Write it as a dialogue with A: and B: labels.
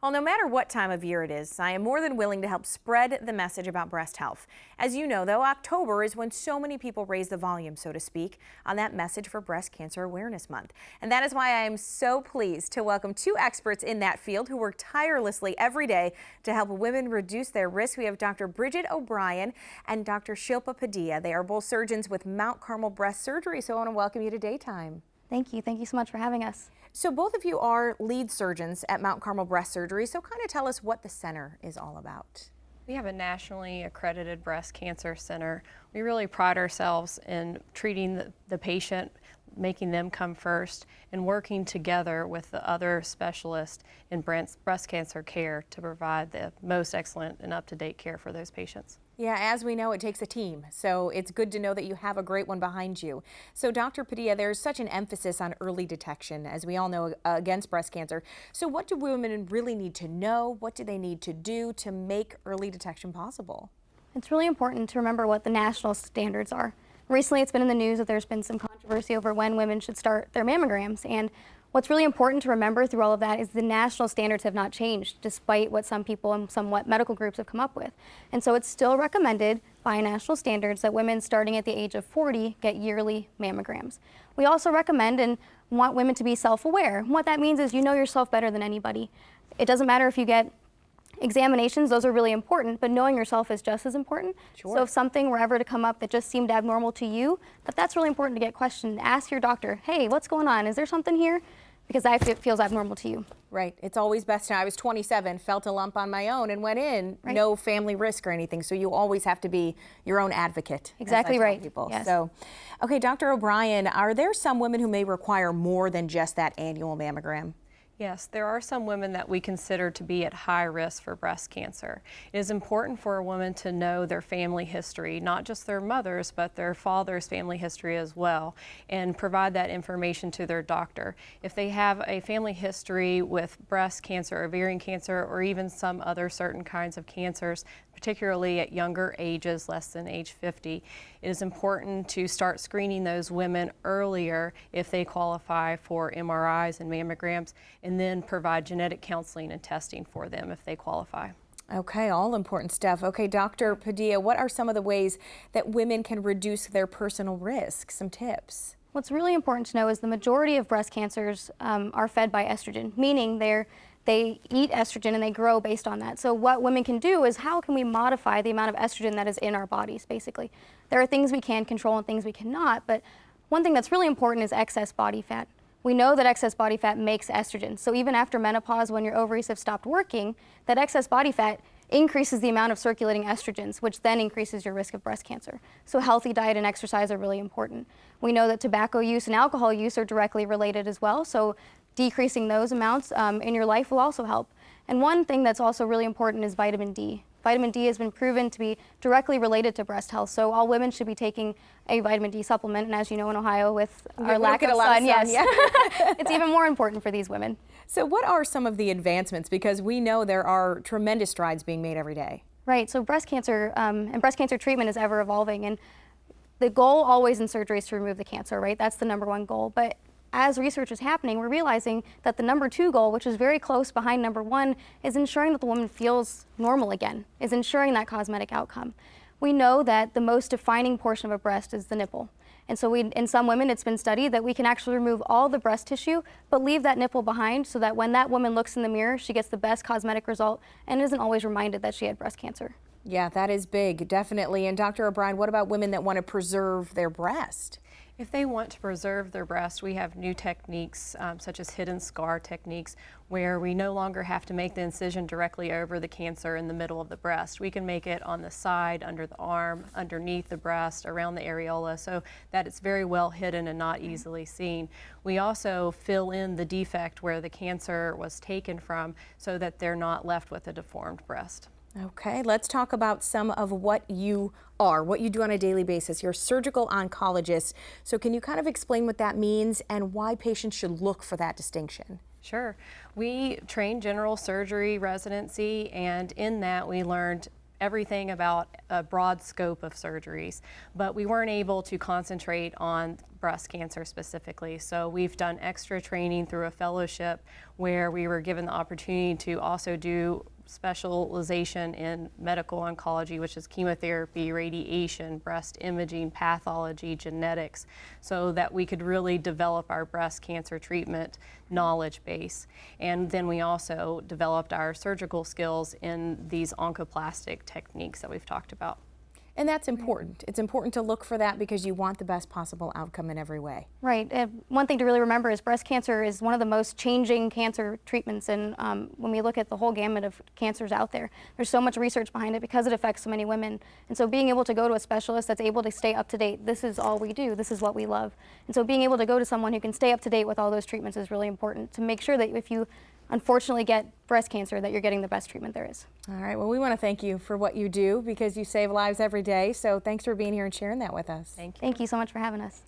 A: Well, no matter what time of year it is, I am more than willing to help spread the message about breast health. As you know, though, October is when so many people raise the volume, so to speak, on that message for Breast Cancer Awareness Month. And that is why I am so pleased to welcome two experts in that field who work tirelessly every day to help women reduce their risk. We have Dr. Bridget O'Brien and Dr. Shilpa Padilla. They are both surgeons with Mount Carmel Breast Surgery, so I want to welcome you to Daytime.
B: Thank you. Thank you so much for having us.
A: So both of you are lead surgeons at Mount Carmel Breast Surgery, so kind of tell us what the center is all about.
C: We have a nationally accredited breast cancer center. We really pride ourselves in treating the patient, making them come first, and working together with the other specialists in breast cancer care to provide the most excellent and up-to-date care for those patients.
A: Yeah, as we know, it takes a team, so it's good to know that you have a great one behind you. So Dr. Padilla, there's such an emphasis on early detection, as we all know, against breast cancer. So what do women really need to know? What do they need to do to make early detection possible?
B: It's really important to remember what the national standards are. Recently, it's been in the news that there's been some controversy over when women should start their mammograms. And what's really important to remember through all of that is the national standards have not changed, despite what some people and somewhat medical groups have come up with. And so it's still recommended by national standards that women starting at the age of 40 get yearly mammograms. We also recommend and want women to be self-aware. What that means is you know yourself better than anybody. It doesn't matter if you get examinations, those are really important, but knowing yourself is just as important.
A: Sure.
B: So if something were ever to come up that just seemed abnormal to you, that's really important to get questioned. Ask your doctor, hey, what's going on? Is there something here? Because it feels abnormal to you.
A: Right. It's always best to, I was 27, felt a lump on my own and went in,
B: right.
A: No family risk or anything. So you always have to be your own advocate.
B: Exactly right.
A: People.
B: Yes.
A: So, okay, Dr. O'Brien, are there some women who may require more than just that annual mammogram?
C: Yes, there are some women that we consider to be at high risk for breast cancer. It is important for a woman to know their family history, not just their mother's, but their father's family history as well, and provide that information to their doctor. If they have a family history with breast cancer, ovarian cancer, or even some other certain kinds of cancers, particularly at younger ages, less than age 50, it is important to start screening those women earlier if they qualify for MRIs and mammograms, and then provide genetic counseling and testing for them if they qualify.
A: Okay, all important stuff. Okay, Dr. Padilla, what are some of the ways that women can reduce their personal risk? Some tips.
B: What's really important to know is the majority of breast cancers are fed by estrogen, meaning they eat estrogen and they grow based on that. So what women can do is how can we modify the amount of estrogen that is in our bodies, basically. There are things we can control and things we cannot, but one thing that's really important is excess body fat. We know that excess body fat makes estrogen. So even after menopause, when your ovaries have stopped working, that excess body fat increases the amount of circulating estrogens, which then increases your risk of breast cancer. So healthy diet and exercise are really important. We know that tobacco use and alcohol use are directly related as well. So decreasing those amounts in your life will also help. And one thing that's also really important is vitamin D. Vitamin D has been proven to be directly related to breast health, so all women should be taking a vitamin D supplement, and as you know in Ohio with our lack of sun, yes, yeah. It's even more important for these women.
A: So what are some of the advancements? Because we know there are tremendous strides being made every day.
B: Right, so breast cancer and breast cancer treatment is ever evolving, and the goal always in surgery is to remove the cancer, right? That's the #1 goal. But as research is happening, we're realizing that the #2 goal, which is very close behind #1, is ensuring that the woman feels normal again, is ensuring that cosmetic outcome. We know that the most defining portion of a breast is the nipple. And so in some women, it's been studied that we can actually remove all the breast tissue, but leave that nipple behind so that when that woman looks in the mirror, she gets the best cosmetic result and isn't always reminded that she had breast cancer.
A: Yeah, that is big, definitely. And Dr. O'Brien, what about women that want to preserve their breast?
C: If they want to preserve their breast, we have new techniques such as hidden scar techniques where we no longer have to make the incision directly over the cancer in the middle of the breast. We can make it on the side, under the arm, underneath the breast, around the areola, so that it's very well hidden and not easily seen. We also fill in the defect where the cancer was taken from so that they're not left with a deformed breast.
A: Okay, let's talk about some of what you are, what you do on a daily basis. You're a surgical oncologist. So can you kind of explain what that means and why patients should look for that distinction?
C: Sure. We trained general surgery residency, and in that we learned everything about a broad scope of surgeries, but we weren't able to concentrate on breast cancer specifically. So we've done extra training through a fellowship where we were given the opportunity to also do specialization in medical oncology, which is chemotherapy, radiation, breast imaging, pathology, genetics, so that we could really develop our breast cancer treatment knowledge base. And then we also developed our surgical skills in these oncoplastic techniques that we've talked about.
A: And that's important. It's important to look for that because you want the best possible outcome in every way.
B: Right. One thing to really remember is breast cancer is one of the most changing cancer treatments, and when we look at the whole gamut of cancers out there, there's so much research behind it because it affects so many women. And so being able to go to a specialist that's able to stay up to date, this is all we do, this is what we love. And so being able to go to someone who can stay up to date with all those treatments is really important to make sure that if you unfortunately get breast cancer, that you're getting the best treatment there is.
A: All right, well, we want to thank you for what you do because you save lives every day. So thanks for being here and sharing that with us.
C: Thank you.
B: Thank you so much for having us.